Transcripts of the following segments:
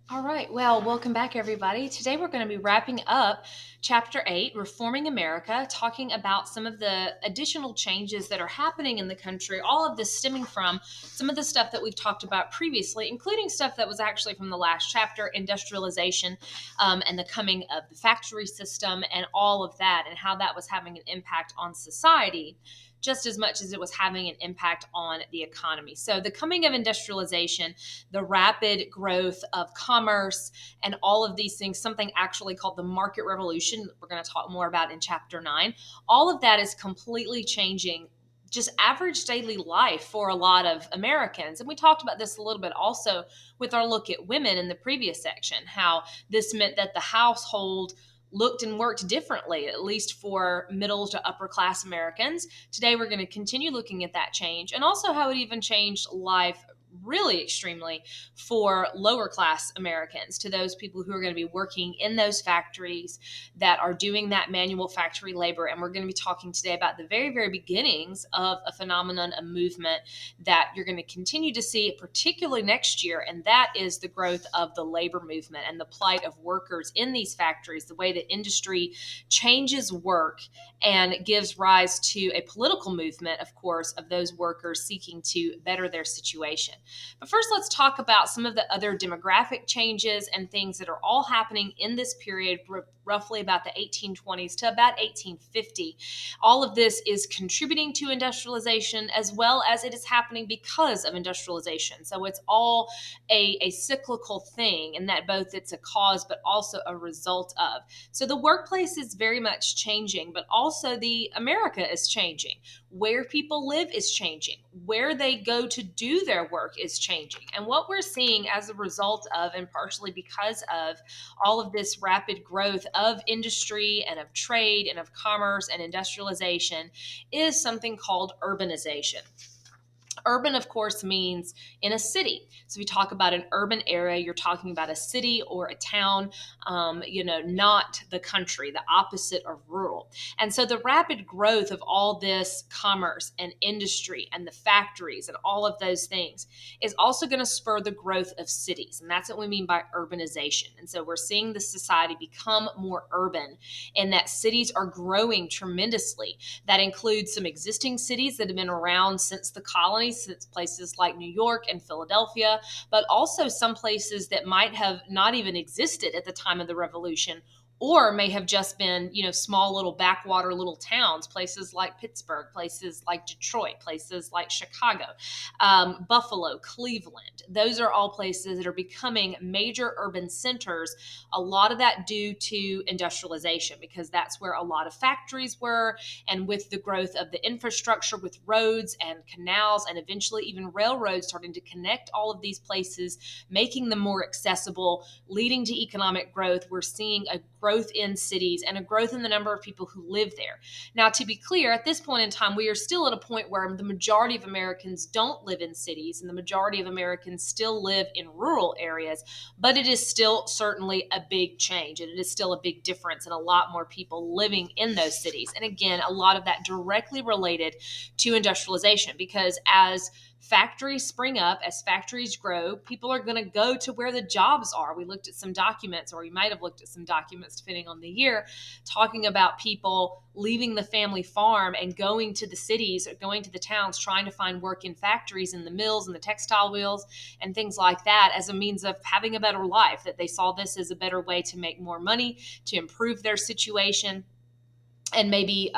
All right. Well, welcome back, everybody. Today we're going to be wrapping up Chapter 8, Reforming America, talking about some of the additional changes that are happening in the country, all of this stemming from some of the stuff that we've talked about previously, including stuff that was actually from the last chapter, industrialization, and the coming of the factory system, and all of that, and how that was having an impact on society just as much as it was having an impact on the economy. So, the coming of industrialization, the rapid growth of commerce, and all of these things, something actually called the market revolution, we're going to talk more about in chapter 9. All of that is completely changing just average daily life for a lot of Americans. And we talked about this a little bit also with our look at women in the previous section, how this meant that the household looked and worked differently, at least for middle to upper class Americans. Today, we're going to continue looking at that change and also how it even changed life really extremely for lower class Americans, to those people who are going to be working in those factories that are doing that manual factory labor. And we're going to be talking today about the very, very beginnings of a phenomenon, a movement that you're going to continue to see, particularly next year. And that is the growth of the labor movement and the plight of workers in these factories, the way that industry changes work and gives rise to a political movement, of course, of those workers seeking to better their situation. But first, let's talk about some of the other demographic changes and things that are all happening in this period, roughly about the 1820s to about 1850. All of this is contributing to industrialization as well as it is happening because of industrialization. So it's all a cyclical thing, in that both it's a cause but also a result of. So the workplace is very much changing, but also the America is changing. Where people live is changing. Where they go to do their work is changing. And what we're seeing as a result of, and partially because of, all of this rapid growth of industry and of trade and of commerce and industrialization is something called urbanization. Urban, of course, means in a city. So, if you talk about an urban area, you're talking about a city or a town, not the country, the opposite of rural. And so, the rapid growth of all this commerce and industry and the factories and all of those things is also going to spur the growth of cities. And that's what we mean by urbanization. And so, we're seeing the society become more urban, and that cities are growing tremendously. That includes some existing cities that have been around since the colonies, since places like New York and Philadelphia, but also some places that might have not even existed at the time of the Revolution, or may have just been, small little backwater little towns, places like Pittsburgh, places like Detroit, places like Chicago, Buffalo, Cleveland. Those are all places that are becoming major urban centers. A lot of that due to industrialization, because that's where a lot of factories were. And with the growth of the infrastructure, with roads and canals, and eventually even railroads starting to connect all of these places, making them more accessible, leading to economic growth, we're seeing a growth in cities and a growth in the number of people who live there. Now, to be clear, at this point in time, we are still at a point where the majority of Americans don't live in cities, and the majority of Americans still live in rural areas, but it is still certainly a big change, and it is still a big difference, and a lot more people living in those cities. And again, a lot of that directly related to industrialization, because as factories spring up, as factories grow, people are going to go to where the jobs are. We looked at some documents, or we might have looked at some documents depending on the year, talking about people leaving the family farm and going to the cities or going to the towns, trying to find work in factories, in the mills and the textile wheels and things like that, as a means of having a better life, that they saw this as a better way to make more money, to improve their situation, and maybe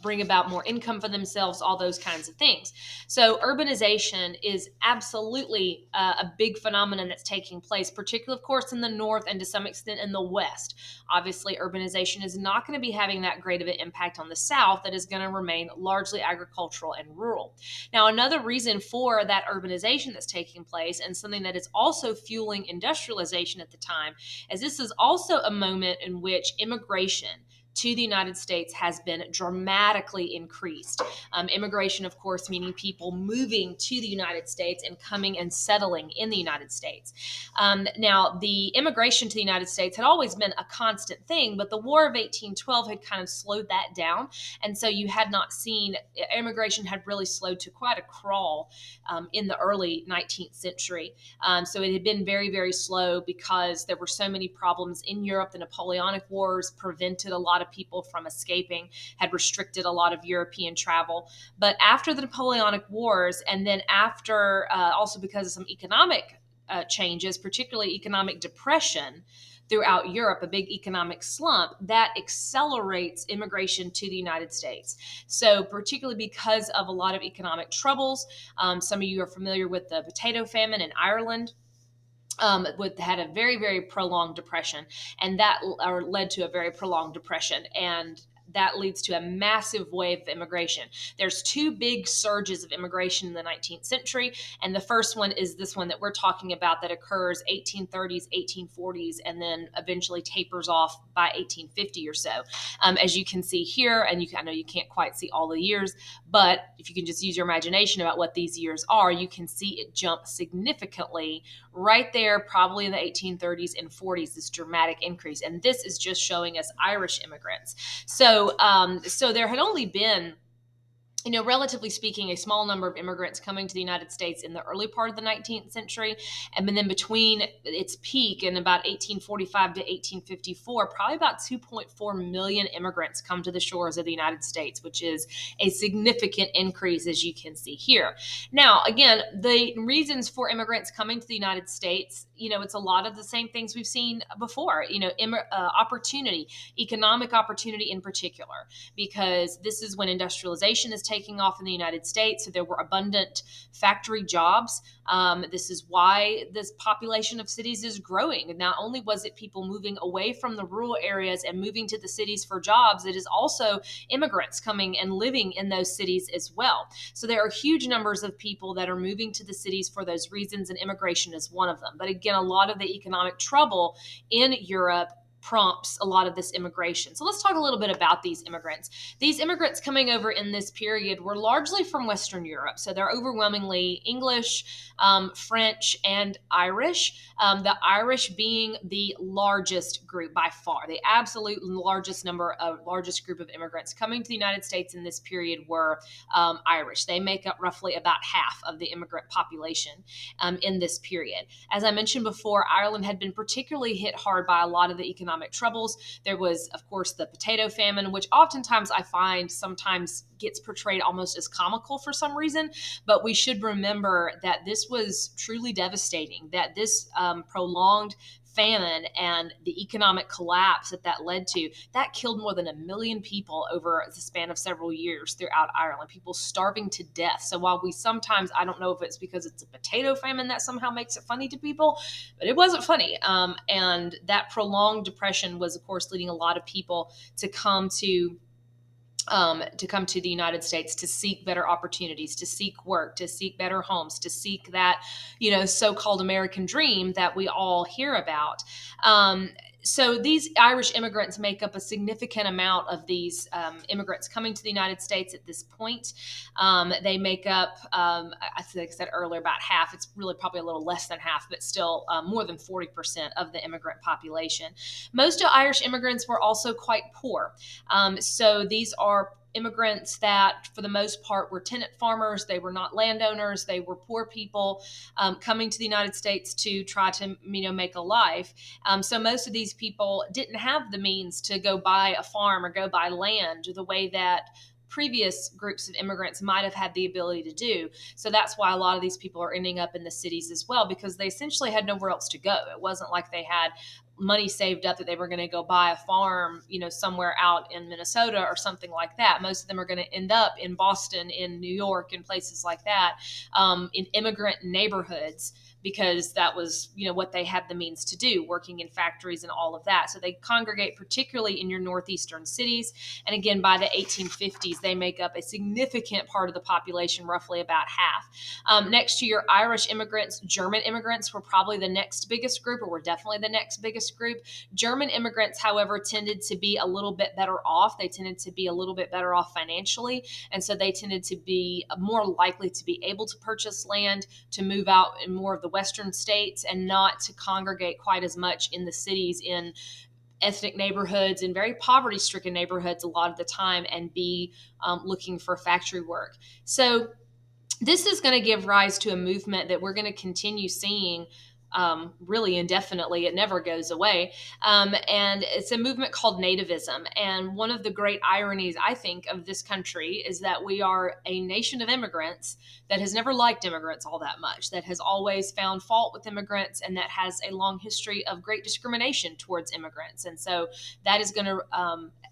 bring about more income for themselves, all those kinds of things. So urbanization is absolutely a big phenomenon that's taking place, particularly, of course, in the north and to some extent in the west. Obviously, urbanization is not going to be having that great of an impact on the south, that is going to remain largely agricultural and rural. Now, another reason for that urbanization that's taking place, and something that is also fueling industrialization at the time, is this is also a moment in which immigration to the United States has been dramatically increased. Immigration, of course, meaning people moving to the United States and coming and settling in the United States. Now, the immigration to the United States had always been a constant thing, but the War of 1812 had kind of slowed that down. And so you had not seen, immigration had really slowed to quite a crawl in the early 19th century. So it had been very, very slow because there were so many problems in Europe. The Napoleonic Wars prevented a lot of people from escaping, had restricted a lot of European travel. But after the Napoleonic Wars, and then after also because of some economic changes, particularly economic depression throughout Europe, a big economic slump, that accelerates immigration to the United States. So, particularly because of a lot of economic troubles, some of you are familiar with the potato famine in Ireland. Had a very, very prolonged depression, and that led to a very prolonged depression, and that leads to a massive wave of immigration. There's two big surges of immigration in the 19th century, and the first one is this one that we're talking about that occurs 1830s, 1840s, and then eventually tapers off by 1850 or so. As you can see here, and I know you can't quite see all the years, but if you can just use your imagination about what these years are, you can see it jump significantly right there, probably in the 1830s and 40s, this dramatic increase. And this is just showing us Irish immigrants. So there had only been, relatively speaking, a small number of immigrants coming to the United States in the early part of the 19th century. And then between its peak in about 1845 to 1854, probably about 2.4 million immigrants come to the shores of the United States, which is a significant increase, as you can see here. Now, again, the reasons for immigrants coming to the United States, it's a lot of the same things we've seen before, opportunity, economic opportunity in particular, because this is when industrialization is taking off in the United States. So there were abundant factory jobs. This is why this population of cities is growing. And not only was it people moving away from the rural areas and moving to the cities for jobs, it is also immigrants coming and living in those cities as well. So there are huge numbers of people that are moving to the cities for those reasons, and immigration is one of them. But again, a lot of the economic trouble in Europe prompts a lot of this immigration. So let's talk a little bit about these immigrants. These immigrants coming over in this period were largely from Western Europe. So they're overwhelmingly English, French, and Irish. The Irish being the largest group by far. The absolute largest group of immigrants coming to the United States in this period were Irish. They make up roughly about half of the immigrant population in this period. As I mentioned before, Ireland had been particularly hit hard by a lot of the economic troubles. There was, of course, the potato famine, which oftentimes I find sometimes gets portrayed almost as comical for some reason. But we should remember that this was truly devastating, that this prolonged famine and the economic collapse that led to, that killed more than 1 million people over the span of several years throughout Ireland, people starving to death. So while we sometimes, I don't know if it's because it's a potato famine that somehow makes it funny to people, but it wasn't funny. And that prolonged depression was, of course, leading a lot of people to come to the United States to seek better opportunities, to seek work, to seek better homes, to seek that, so-called American dream that we all hear about. So these Irish immigrants make up a significant amount of these immigrants coming to the United States at this point. They make up, I think I said earlier, about half. It's really probably a little less than half, but still more than 40% of the immigrant population. Most of Irish immigrants were also quite poor. So these are immigrants that, for the most part, were tenant farmers. They were not landowners. They were poor people coming to the United States to try to, make a life. So most of these people didn't have the means to go buy a farm or go buy land the way that previous groups of immigrants might have had the ability to do. So that's why a lot of these people are ending up in the cities as well, because they essentially had nowhere else to go. It wasn't like they had money saved up that they were going to go buy a farm, somewhere out in Minnesota or something like that. Most of them are going to end up in Boston, in New York, in places like that, in immigrant neighborhoods, because that was, what they had the means to do, working in factories and all of that. So they congregate particularly in your northeastern cities. And again, by the 1850s, they make up a significant part of the population, roughly about half. Next to your Irish immigrants, German immigrants were probably the next biggest group, or were definitely the next biggest group. German immigrants, however, tended to be a little bit better off. They tended to be a little bit better off financially. And so they tended to be more likely to be able to purchase land, to move out in more of the western states, and not to congregate quite as much in the cities, in ethnic neighborhoods and very poverty stricken neighborhoods a lot of the time, and be looking for factory work. So this is going to give rise to a movement that we're going to continue seeing really indefinitely. It never goes away. And it's a movement called Nativism. And one of the great ironies, I think, of this country is that we are a nation of immigrants that has never liked immigrants all that much, that has always found fault with immigrants, and that has a long history of great discrimination towards immigrants. And so that is going to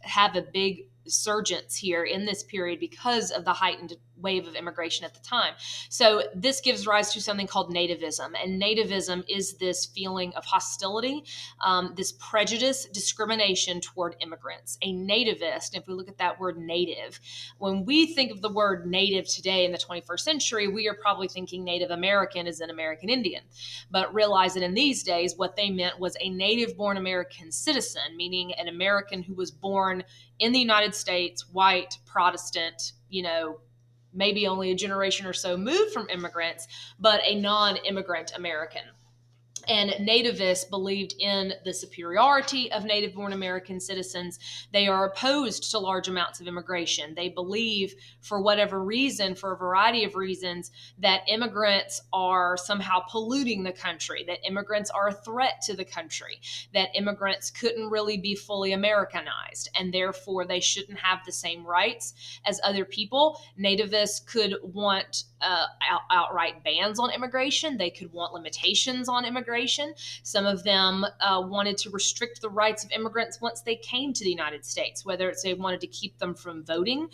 have a big surgence here in this period because of the heightened wave of immigration at the time. So this gives rise to something called nativism. And nativism is this feeling of hostility, this prejudice, discrimination toward immigrants. A nativist, if we look at that word native, when we think of the word native today in the 21st century, we are probably thinking Native American as an American Indian. But realize that in these days, what they meant was a native-born American citizen, meaning an American who was born in the United States, white, Protestant, maybe only a generation or so moved from immigrants, but a non-immigrant American. And nativists believed in the superiority of native-born American citizens. They are opposed to large amounts of immigration. They believe, for whatever reason, for a variety of reasons, that immigrants are somehow polluting the country, that immigrants are a threat to the country, that immigrants couldn't really be fully Americanized, and therefore they shouldn't have the same rights as other people. Nativists could want outright bans on immigration. They could want limitations on immigration. Some of them wanted to restrict the rights of immigrants once they came to the United States, whether it's they wanted to keep them from voting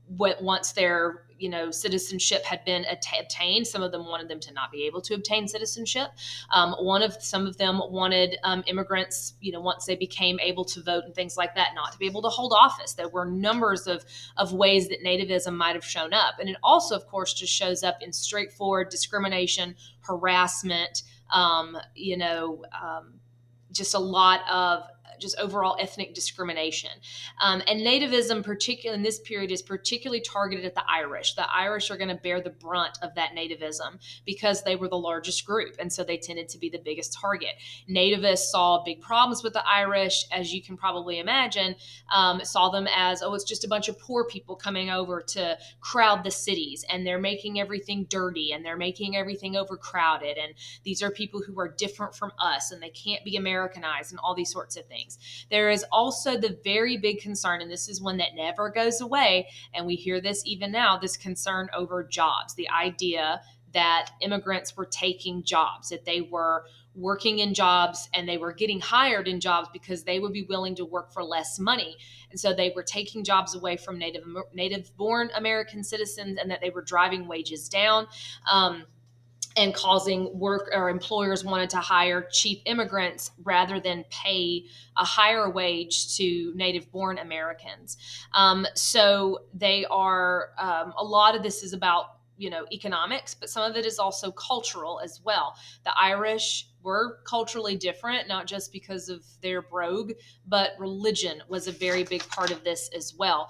once their citizenship had been obtained. Some of them wanted them to not be able to obtain citizenship. Some of them wanted immigrants, once they became able to vote and things like that, not to be able to hold office. There were numbers of ways that nativism might have shown up. And it also, of course, just shows up in straightforward discrimination, harassment, just a lot of just overall ethnic discrimination. And nativism, particularly in this period, is particularly targeted at the Irish. The Irish are going to bear the brunt of that nativism because they were the largest group, and so they tended to be the biggest target. Nativists saw big problems with the Irish, as you can probably imagine, saw them as, it's just a bunch of poor people coming over to crowd the cities, and they're making everything dirty, and they're making everything overcrowded, and these are people who are different from us, and they can't be Americanized, and all these sorts of things. There is also the very big concern, and this is one that never goes away, and we hear this even now, this concern over jobs, the idea that immigrants were taking jobs, that they were working in jobs and they were getting hired in jobs because they would be willing to work for less money. And so they were taking jobs away from native-born American citizens, and that they were driving wages down. And causing work, or employers wanted to hire cheap immigrants rather than pay a higher wage to native-born Americans. So they are, a lot of this is about, economics, but some of it is also cultural as well. The Irish were culturally different, not just because of their brogue, but religion was a very big part of this as well.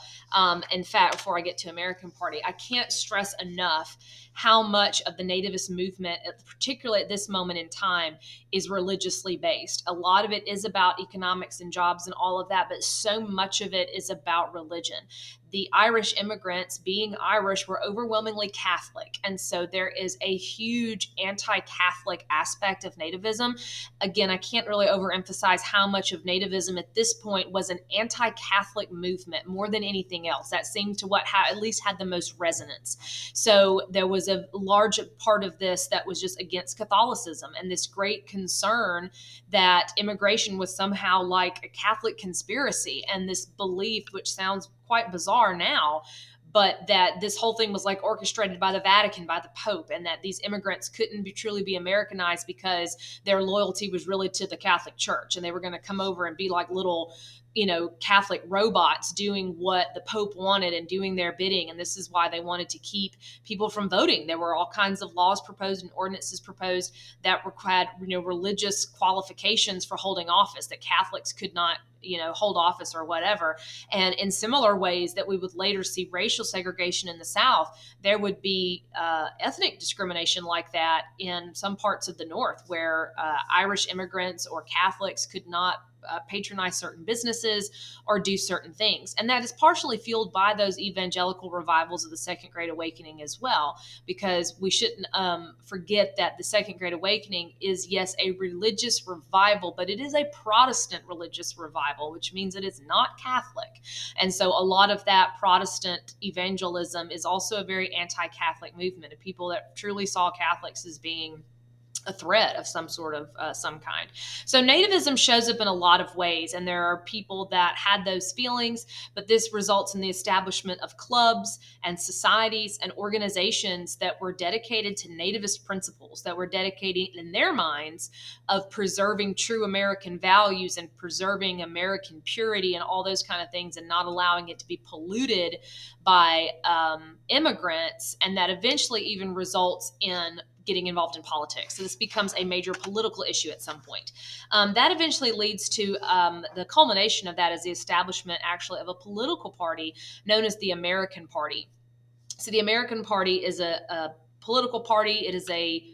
In fact, before I get to American Party, I can't stress enough how much of the nativist movement, particularly at this moment in time, is religiously based. A lot of it is about economics and jobs and all of that, but so much of it is about religion. The Irish immigrants, being Irish, were overwhelmingly Catholic. And so there is a huge anti-Catholic aspect of nativism. Again, I can't really overemphasize how much of nativism at this point was an anti-Catholic movement more than anything else. That seemed to at least had the most resonance. So there was a large part of this that was just against Catholicism, and this great concern that immigration was somehow like a Catholic conspiracy, and this belief, which sounds quite bizarre now, but that this whole thing was like orchestrated by the Vatican, by the Pope, and that these immigrants couldn't truly be Americanized because their loyalty was really to the Catholic Church, and they were going to come over and be like little, Catholic robots doing what the Pope wanted and doing their bidding. And this is why they wanted to keep people from voting. There were all kinds of laws proposed and ordinances proposed that required, religious qualifications for holding office, that Catholics could not, hold office or whatever. And in similar ways that we would later see racial segregation in the South, there would be ethnic discrimination like that in some parts of the North, where Irish immigrants or Catholics could not patronize certain businesses or do certain things. And that is partially fueled by those evangelical revivals of the Second Great Awakening as well, because we shouldn't forget that the Second Great Awakening is, yes, a religious revival, but it is a Protestant religious revival, which means that it's not Catholic. And so a lot of that Protestant evangelism is also a very anti-Catholic movement of people that truly saw Catholics as being a threat of some sort of some kind. So nativism shows up in a lot of ways, and there are people that had those feelings, but this results in the establishment of clubs and societies and organizations that were dedicated to nativist principles, that were dedicated in their minds of preserving true American values and preserving American purity and all those kind of things, and not allowing it to be polluted by immigrants. And that eventually even results in getting involved in politics. So this becomes a major political issue at some point. That eventually leads to the culmination of that is the establishment actually of a political party known as the American Party. So the American Party is a political party. It is a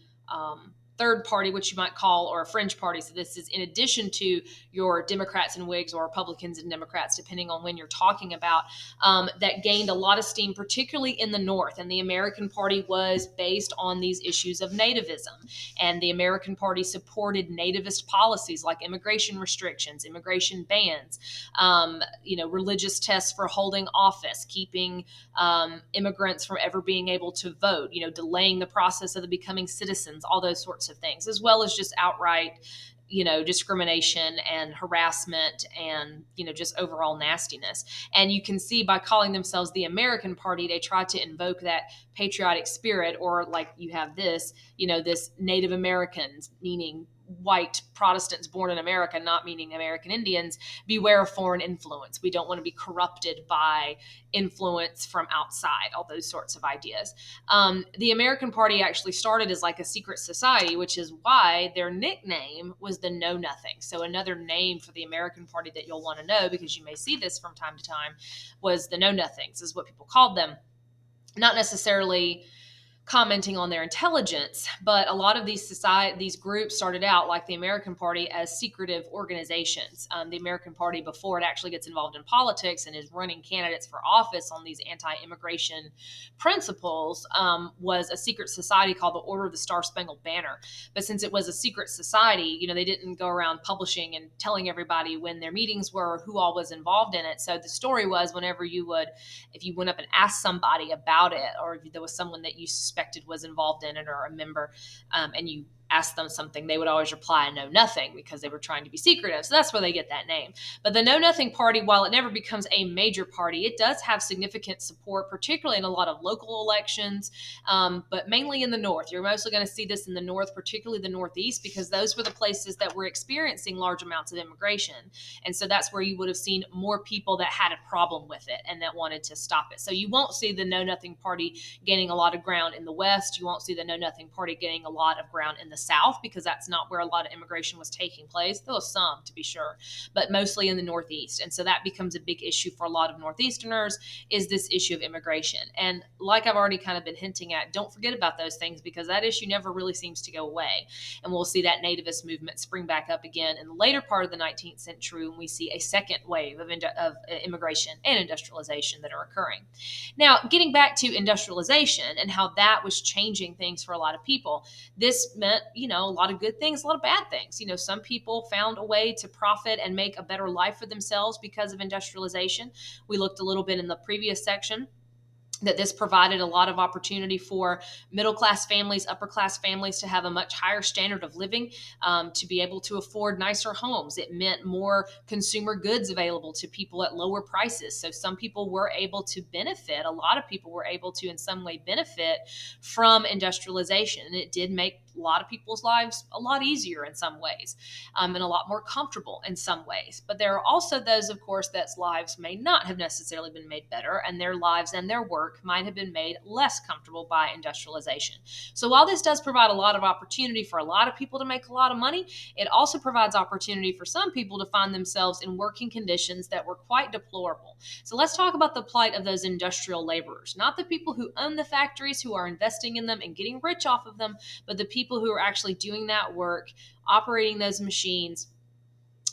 third party, which you might call, or a fringe party. So this is in addition to your Democrats and Whigs, or Republicans and Democrats, depending on when you're talking about, that gained a lot of steam, particularly in the North. And the American Party was based on these issues of nativism. And the American Party supported nativist policies like immigration restrictions, immigration bans, religious tests for holding office, keeping immigrants from ever being able to vote, delaying the process of becoming citizens, all those sorts of things, as well as just outright, discrimination and harassment and, just overall nastiness. And you can see by calling themselves the American Party, they try to invoke that patriotic spirit, or like you have this, this Native Americans, meaning white Protestants born in America, not meaning American Indians, beware of foreign influence. We don't want to be corrupted by influence from outside, all those sorts of ideas. The American Party actually started as like a secret society, which is why their nickname was the Know Nothing. So another name for the American Party that you'll want to know, because you may see this from time to time, was the Know Nothings, is what people called them. Not necessarily commenting on their intelligence, but a lot of these groups started out, like the American Party, as secretive organizations. The American Party, before it actually gets involved in politics and is running candidates for office on these anti-immigration principles, was a secret society called the Order of the Star-Spangled Banner. But since it was a secret society, they didn't go around publishing and telling everybody when their meetings were or who all was involved in it. So the story was, if you went up and asked somebody about it, or if there was someone that you suspected was involved in it, or a member, and you asked them something, they would always reply Know Nothing, because they were trying to be secretive. So that's where they get that name. But the Know Nothing Party, while it never becomes a major party, it does have significant support, particularly in a lot of local elections, but mainly in the North. You're mostly going to see this in the North, particularly the Northeast, because those were the places that were experiencing large amounts of immigration. And so that's where you would have seen more people that had a problem with it and that wanted to stop it. So you won't see the Know Nothing Party gaining a lot of ground in the West. You won't see the Know Nothing Party gaining a lot of ground in the South, because that's not where a lot of immigration was taking place. There was some, to be sure, but mostly in the Northeast. And so that becomes a big issue for a lot of Northeasterners, is this issue of immigration. And like I've already kind of been hinting at, don't forget about those things, because that issue never really seems to go away. And we'll see that nativist movement spring back up again in the later part of the 19th century, when we see a second wave of immigration and industrialization that are occurring. Now, getting back to industrialization and how that was changing things for a lot of people, this meant, a lot of good things, a lot of bad things. Some people found a way to profit and make a better life for themselves because of industrialization. We looked a little bit in the previous section that this provided a lot of opportunity for middle class families, upper class families to have a much higher standard of living, to be able to afford nicer homes. It meant more consumer goods available to people at lower prices. So some people were able to benefit, a lot of people were able to, in some way, benefit from industrialization. And it did make a lot of people's lives a lot easier in some ways, and a lot more comfortable in some ways. But there are also those, of course, that's lives may not have necessarily been made better, and their lives and their work might have been made less comfortable by industrialization. So while this does provide a lot of opportunity for a lot of people to make a lot of money, it also provides opportunity for some people to find themselves in working conditions that were quite deplorable. So let's talk about the plight of those industrial laborers, not the people who own the factories, who are investing in them and getting rich off of them, but the people who are actually doing that work, operating those machines,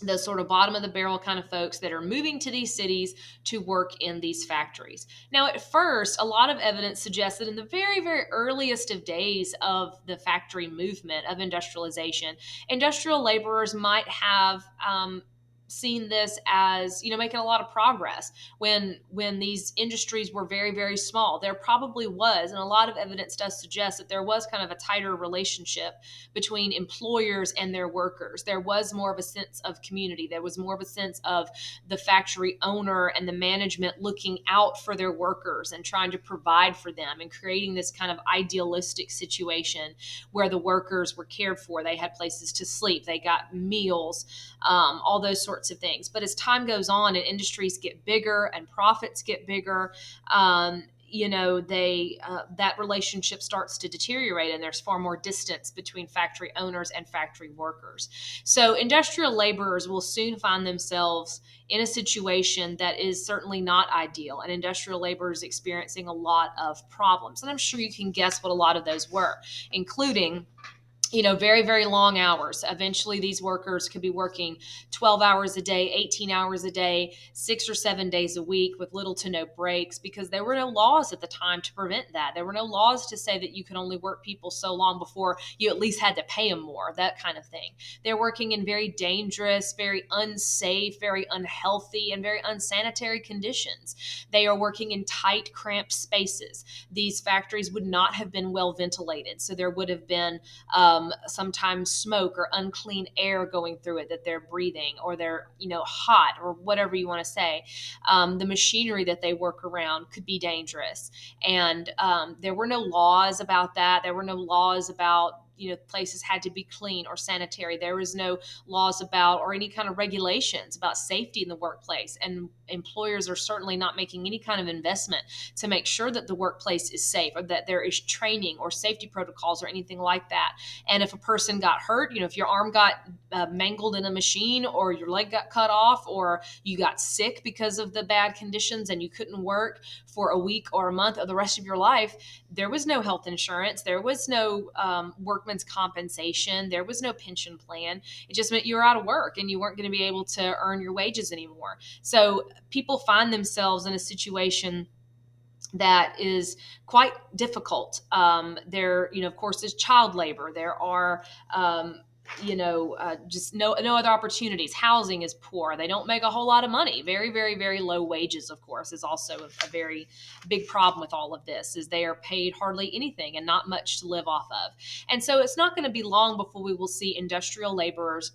those sort of bottom of the barrel kind of folks that are moving to these cities to work in these factories. Now, at first, a lot of evidence suggests that in the very, very earliest of days of the factory movement of industrialization, industrial laborers might have seen this as, making a lot of progress when these industries were very, very small. There probably was, and a lot of evidence does suggest that there was kind of a tighter relationship between employers and their workers. There was more of a sense of community. There was more of a sense of the factory owner and the management looking out for their workers and trying to provide for them and creating this kind of idealistic situation where the workers were cared for. They had places to sleep, they got meals, all those sorts of things. But as time goes on and industries get bigger and profits get bigger, that relationship starts to deteriorate, and there's far more distance between factory owners and factory workers. So industrial laborers will soon find themselves in a situation that is certainly not ideal, and industrial laborers experiencing a lot of problems. And I'm sure you can guess what a lot of those were, including very, very long hours. Eventually, these workers could be working 12 hours a day, 18 hours a day, 6 or 7 days a week with little to no breaks, because there were no laws at the time to prevent that. There were no laws to say that you could only work people so long before you at least had to pay them more, that kind of thing. They're working in very dangerous, very unsafe, very unhealthy, and very unsanitary conditions. They are working in tight, cramped spaces. These factories would not have been well ventilated, so there would have been sometimes smoke or unclean air going through it that they're breathing, or they're hot, or whatever you want to say. The machinery that they work around could be dangerous, and there were no laws about that. There were no laws about places had to be clean or sanitary. There was no laws about, or any kind of regulations about safety in the workplace, and employers are certainly not making any kind of investment to make sure that the workplace is safe, or that there is training or safety protocols or anything like that. And if a person got hurt, if your arm got mangled in a machine, or your leg got cut off, or you got sick because of the bad conditions and you couldn't work for a week or a month or the rest of your life, there was no health insurance, there was no workman's compensation, there was no pension plan. It just meant you were out of work and you weren't going to be able to earn your wages anymore. So people find themselves in a situation that is quite difficult. There, of course, there's child labor. There are, just no other opportunities. Housing is poor. They don't make a whole lot of money. Very, very, very low wages, of course, is also a very big problem with all of this, is they are paid hardly anything and not much to live off of. And so it's not going to be long before we will see industrial laborers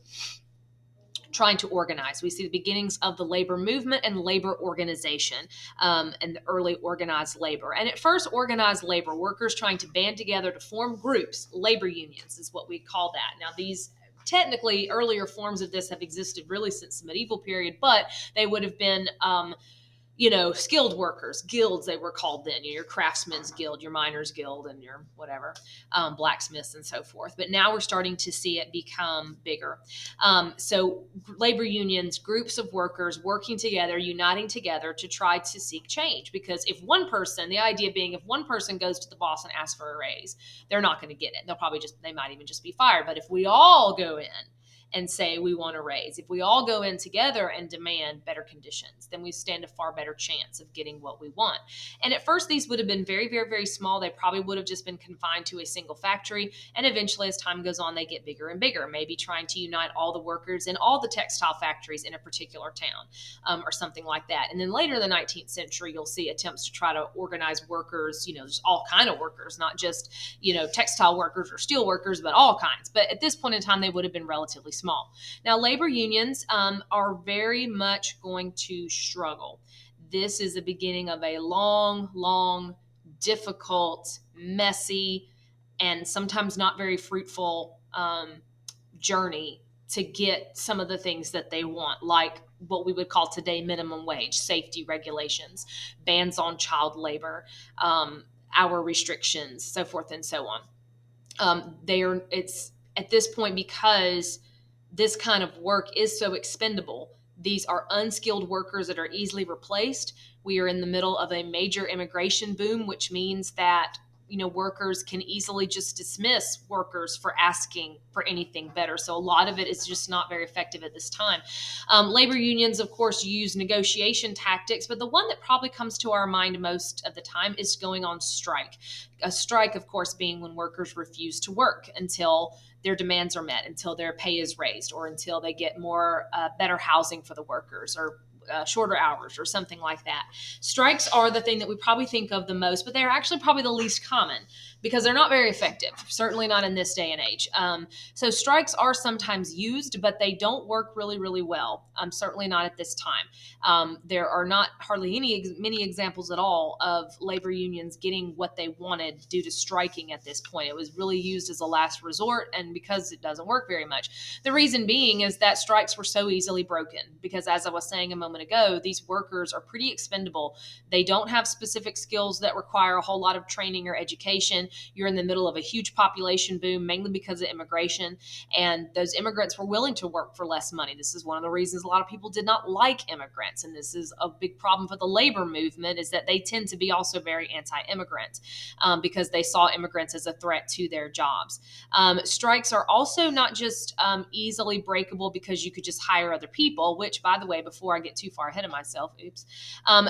trying to organize. We see the beginnings of the labor movement and labor organization, and the early organized labor. And at first, organized labor, workers trying to band together to form groups, labor unions is what we call that. Now, these technically earlier forms of this have existed really since the medieval period, but they would have been skilled workers, guilds they were called then, your craftsmen's guild, your miners guild, and your whatever, blacksmiths and so forth. But now we're starting to see it become bigger. So labor unions, groups of workers working together, uniting together to try to seek change. Because if one person, the idea being if one person goes to the boss and asks for a raise, they're not going to get it. They might even just be fired. But if we all go in and say we want to raise. If we all go in together and demand better conditions, then we stand a far better chance of getting what we want. And at first, these would have been very, very, very small. They probably would have just been confined to a single factory. And eventually, as time goes on, they get bigger and bigger, maybe trying to unite all the workers in all the textile factories in a particular town, or something like that. And then later in the 19th century, you'll see attempts to try to organize workers, just all kind of workers, not just, textile workers or steel workers, but all kinds. But at this point in time, they would have been relatively small. Now, labor unions are very much going to struggle. This is the beginning of a long, long, difficult, messy, and sometimes not very fruitful journey to get some of the things that they want, like what we would call today minimum wage, safety regulations, bans on child labor, hour restrictions, so forth and so on. It's at this point, because this kind of work is so expendable. These are unskilled workers that are easily replaced. We are in the middle of a major immigration boom, which means that workers can easily just dismiss workers for asking for anything better. So a lot of it is just not very effective at this time. Labor unions, of course, use negotiation tactics, but the one that probably comes to our mind most of the time is going on strike. A strike, of course, being when workers refuse to work until their demands are met, until their pay is raised, or until they get more better housing for the workers, or shorter hours, or something like that. Strikes are the thing that we probably think of the most, but they're actually probably the least common because they're not very effective, certainly not in this day and age. So strikes are sometimes used, but they don't work really, really well. Certainly not at this time. There are not hardly many examples at all of labor unions getting what they wanted due to striking at this point. It was really used as a last resort, and because it doesn't work very much. The reason being is that strikes were so easily broken because, as I was saying a moment ago, these workers are pretty expendable. They don't have specific skills that require a whole lot of training or education. You're in the middle of a huge population boom, mainly because of immigration, and those immigrants were willing to work for less money. This is one of the reasons a lot of people did not like immigrants, and this is a big problem for the labor movement, is that they tend to be also very anti-immigrant because they saw immigrants as a threat to their jobs. Strikes are also not just easily breakable because you could just hire other people, which, by the way, before I get too far ahead of myself,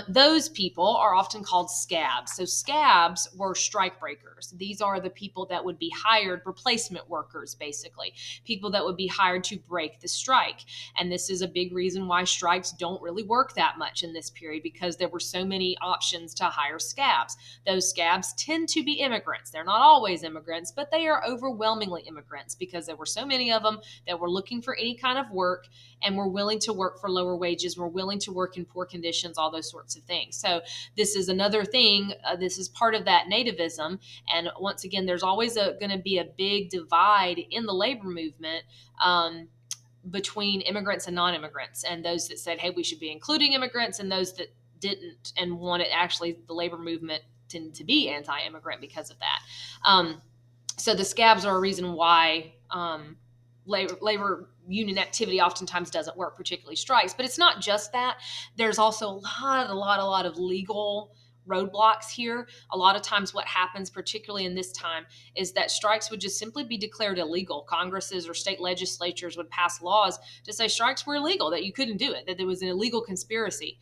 those people are often called scabs. So scabs were strike breakers. These are the people that would be hired, replacement workers, basically, people that would be hired to break the strike. And this is a big reason why strikes don't really work that much in this period, because there were so many options to hire scabs. Those scabs tend to be immigrants. They're not always immigrants, but they are overwhelmingly immigrants because there were so many of them that were looking for any kind of work and were willing to work for lower wages, were willing to work in poor conditions, all those sorts of things. So this is another thing. This is part of that nativism. And once again, there's always going to be a big divide in the labor movement between immigrants and non-immigrants, and those that said, hey, we should be including immigrants, and those that didn't and wanted actually the labor movement to be anti-immigrant because of that. So the scabs are a reason why labor union activity oftentimes doesn't work, particularly strikes. But it's not just that. There's also a lot of legal roadblocks here. A lot of times what happens, particularly in this time, is that strikes would just simply be declared illegal. Congresses or state legislatures would pass laws to say strikes were illegal, that you couldn't do it, that there was an illegal conspiracy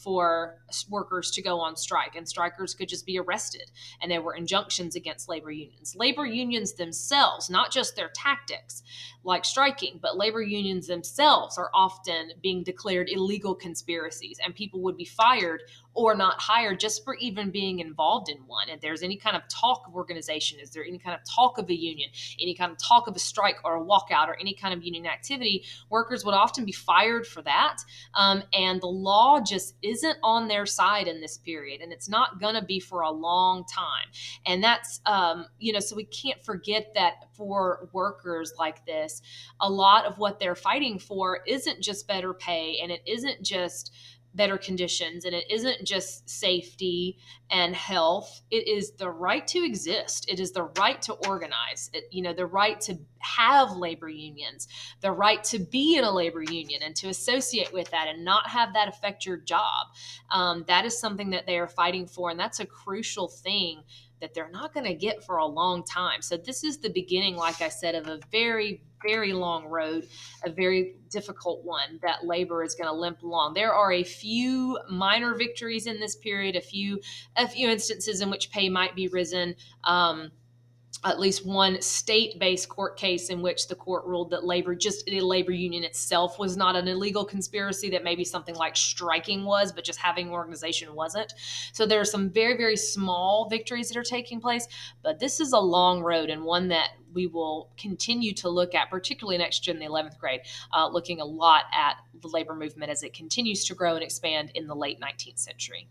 for workers to go on strike, and strikers could just be arrested. And there were injunctions against labor unions. Labor unions themselves, not just their tactics like striking, but labor unions themselves are often being declared illegal conspiracies, and people would be fired or not hired just for even being involved in one. If there's any kind of talk of organization, is there any kind of talk of a union, any kind of talk of a strike or a walkout or any kind of union activity, workers would often be fired for that. And the law just isn't on their side in this period, and it's not going to be for a long time. And that's, so we can't forget that for workers like this, a lot of what they're fighting for isn't just better pay, and it isn't just better conditions, and it isn't just safety and health. It is the right to exist. It is the right to organize. The right to have labor unions, the right to be in a labor union and to associate with that and not have that affect your job. That is something that they are fighting for, and that's a crucial thing that they're not going to get for a long time. So this is the beginning, like I said, of a very, very long road, a very difficult one that labor is going to limp along. There are a few minor victories in this period, a few instances in which pay might be risen. At least one state-based court case in which the court ruled that the labor union itself was not an illegal conspiracy, that maybe something like striking was, but just having an organization wasn't. So there are some very, very small victories that are taking place, but this is a long road, and one that we will continue to look at, particularly next year in the 11th grade, looking a lot at the labor movement as it continues to grow and expand in the late 19th century.